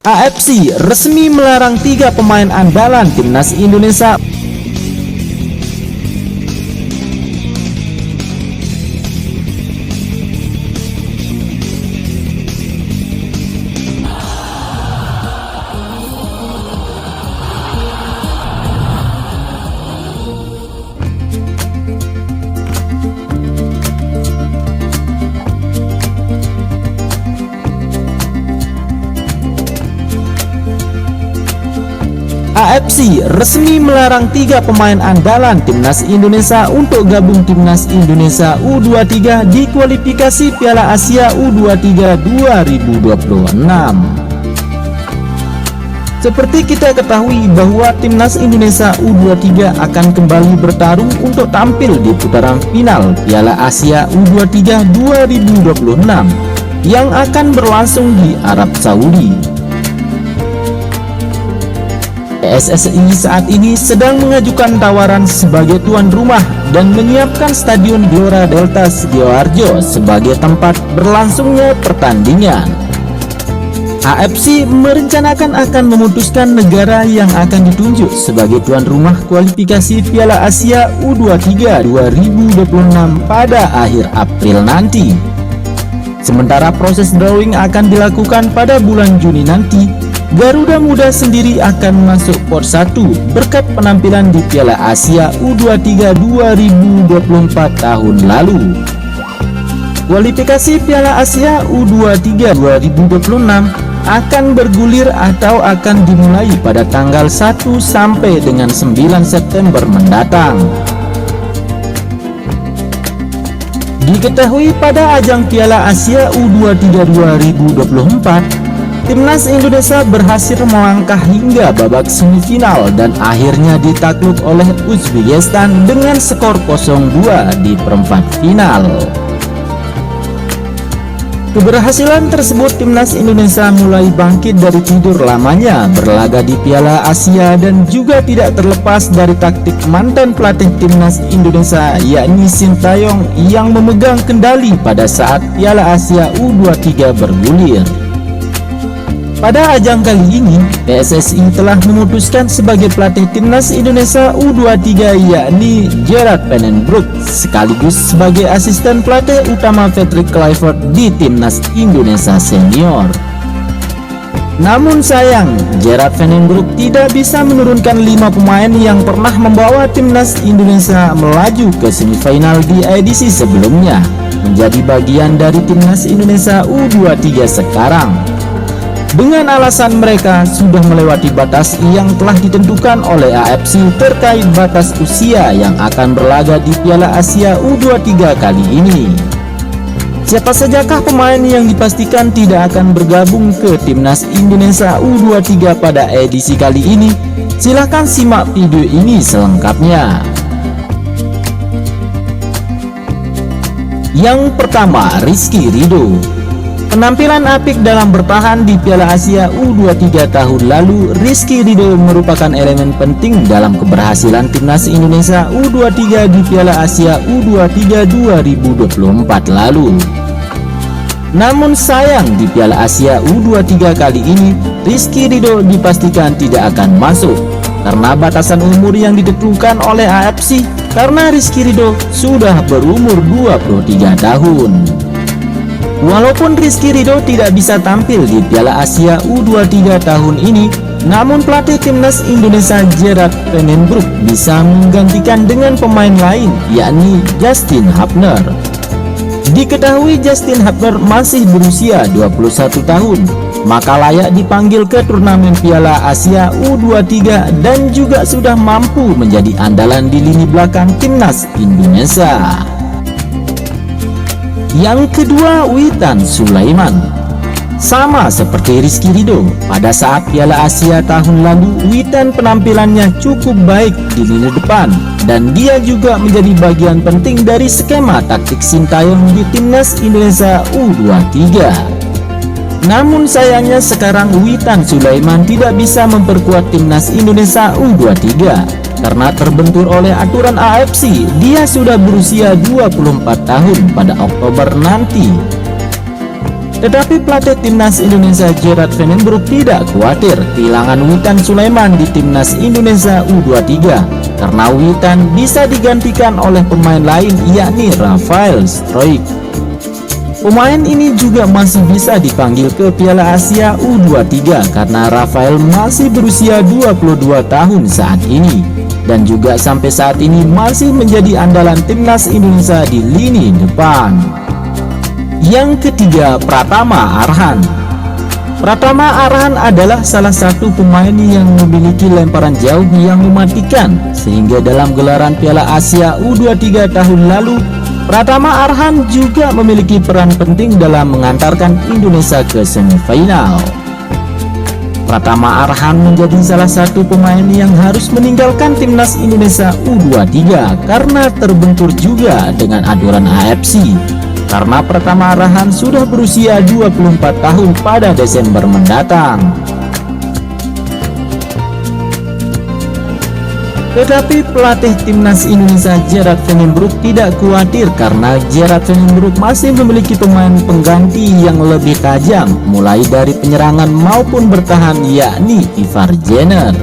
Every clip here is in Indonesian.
AFC resmi melarang 3 pemain andalan timnas Indonesia. AFC resmi melarang 3 pemain andalan timnas Indonesia untuk gabung timnas Indonesia U23 di kualifikasi Piala Asia U23 2026. Seperti kita ketahui bahwa timnas Indonesia U23 akan kembali bertarung untuk tampil di putaran final Piala Asia U23 2026 yang akan berlangsung di Arab Saudi. PSSI saat ini sedang mengajukan tawaran sebagai tuan rumah dan menyiapkan Stadion Gelora Delta Sidoarjo sebagai tempat berlangsungnya pertandingan. AFC merencanakan akan memutuskan negara yang akan ditunjuk sebagai tuan rumah kualifikasi Piala Asia U23 2026 pada akhir April nanti. Sementara proses drawing akan dilakukan pada bulan Juni nanti. Garuda Muda sendiri akan masuk pot 1 berkat penampilan di Piala Asia U23 2024 tahun lalu. Kualifikasi Piala Asia U23 2026 akan bergulir atau akan dimulai pada tanggal 1 sampai dengan 9 September mendatang. Diketahui pada ajang Piala Asia U23 2024, timnas Indonesia berhasil melangkah hingga babak semifinal dan akhirnya ditakluk oleh Uzbekistan dengan skor 0-2 di perempat final. Keberhasilan tersebut timnas Indonesia mulai bangkit dari tidur lamanya berlaga di Piala Asia dan juga tidak terlepas dari taktik mantan pelatih timnas Indonesia yakni Sintayong yang memegang kendali pada saat Piala Asia U23 bergulir. Pada ajang kali ini, PSSI telah memutuskan sebagai pelatih timnas Indonesia U23 yakni Gerard Van den Broek sekaligus sebagai asisten pelatih utama Patrick Kluivert di timnas Indonesia senior. Namun sayang, Gerard Van den Broek tidak bisa menurunkan 5 pemain yang pernah membawa timnas Indonesia melaju ke semifinal di edisi sebelumnya menjadi bagian dari timnas Indonesia U23 sekarang. Dengan alasan mereka sudah melewati batas yang telah ditentukan oleh AFC terkait batas usia yang akan berlaga di Piala Asia U23 kali ini. Siapa sajakah pemain yang dipastikan tidak akan bergabung ke timnas Indonesia U23 pada edisi kali ini? Silahkan simak video ini selengkapnya. Yang pertama, Rizky Ridho. Penampilan apik dalam bertahan di Piala Asia U23 tahun lalu, Rizky Ridho merupakan elemen penting dalam keberhasilan timnas Indonesia U23 di Piala Asia U23 2024 lalu. Namun sayang di Piala Asia U23 kali ini, Rizky Ridho dipastikan tidak akan masuk karena batasan umur yang ditentukan oleh AFC karena Rizky Ridho sudah berumur 23 tahun. Walaupun Rizky Ridho tidak bisa tampil di Piala Asia U23 tahun ini, namun pelatih timnas Indonesia Gerard Van den Broek bisa menggantikan dengan pemain lain yakni Justin Hubner. Diketahui Justin Hubner masih berusia 21 tahun, maka layak dipanggil ke turnamen Piala Asia U23 dan juga sudah mampu menjadi andalan di lini belakang timnas Indonesia. Yang kedua, Witan Sulaiman. Sama seperti Rizky Ridho, pada saat Piala Asia tahun lalu, Witan penampilannya cukup baik di lini depan dan dia juga menjadi bagian penting dari skema taktik Sintayong di timnas Indonesia U23. Namun sayangnya sekarang Witan Sulaiman tidak bisa memperkuat timnas Indonesia U23 karena terbentur oleh aturan AFC. Dia sudah berusia 24 tahun pada Oktober nanti. Tetapi pelatih timnas Indonesia Gerard Van den Broek tidak khawatir kehilangan Witan Sulaiman di timnas Indonesia U23 karena Witan bisa digantikan oleh pemain lain yakni Rafael Struijk. Pemain ini juga masih bisa dipanggil ke Piala Asia U23 karena Rafael masih berusia 22 tahun saat ini dan juga sampai saat ini masih menjadi andalan timnas Indonesia di lini depan. Yang ketiga, Pratama Arhan. Pratama Arhan adalah salah satu pemain yang memiliki lemparan jauh yang mematikan, sehingga dalam gelaran Piala Asia U23 tahun lalu, Pratama Arhan juga memiliki peran penting dalam mengantarkan Indonesia ke semifinal. Pratama Arhan menjadi salah satu pemain yang harus meninggalkan timnas Indonesia U23 karena terbentur juga dengan aturan AFC. Karena Pratama Arhan sudah berusia 24 tahun pada Desember mendatang. Tetapi pelatih timnas Indonesia Gerard Van den Broek tidak khawatir karena Gerard Van den Broek masih memiliki pemain pengganti yang lebih tajam mulai dari penyerangan maupun bertahan yakni Ivar Jenner.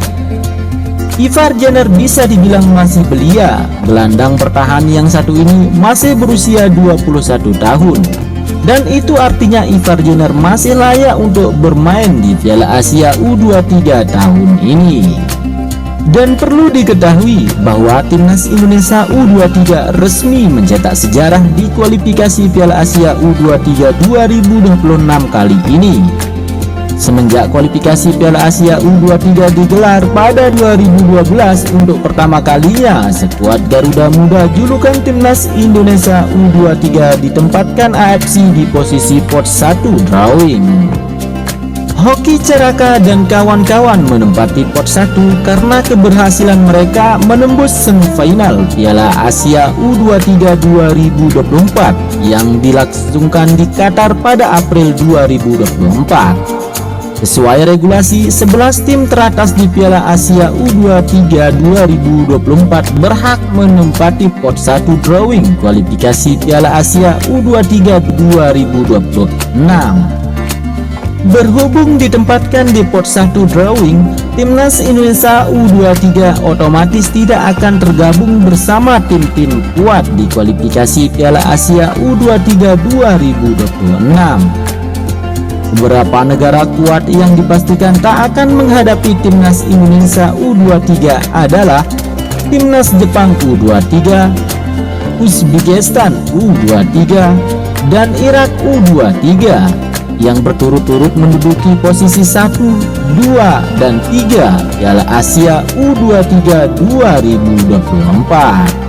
Ivar Jenner bisa dibilang masih belia. Gelandang bertahan yang satu ini masih berusia 21 tahun. Dan itu artinya Ivar Jenner masih layak untuk bermain di Piala Asia U23 tahun ini. Dan perlu diketahui bahwa timnas Indonesia U23 resmi mencetak sejarah di kualifikasi Piala Asia U23 2026 kali ini. Semenjak kualifikasi Piala Asia U23 digelar pada 2012 untuk pertama kalinya, skuad Garuda Muda julukan timnas Indonesia U23 ditempatkan AFC di posisi pot 1 drawing. Hoki Caraka dan kawan-kawan menempati pot 1 karena keberhasilan mereka menembus semifinal Piala Asia U23 2024 yang dilangsungkan di Qatar pada April 2024. Sesuai regulasi, 11 tim teratas di Piala Asia U23 2024 berhak menempati pot 1 drawing kualifikasi Piala Asia U23 2026. Berhubung ditempatkan di pot 1 drawing, timnas Indonesia U23 otomatis tidak akan tergabung bersama tim-tim kuat di kualifikasi Piala Asia U23 2026. Beberapa negara kuat yang dipastikan tak akan menghadapi timnas Indonesia U23 adalah timnas Jepang U23, Uzbekistan U23, dan Irak U23 yang berturut-turut menduduki posisi 1, 2, dan 3 Piala Asia U23 2024.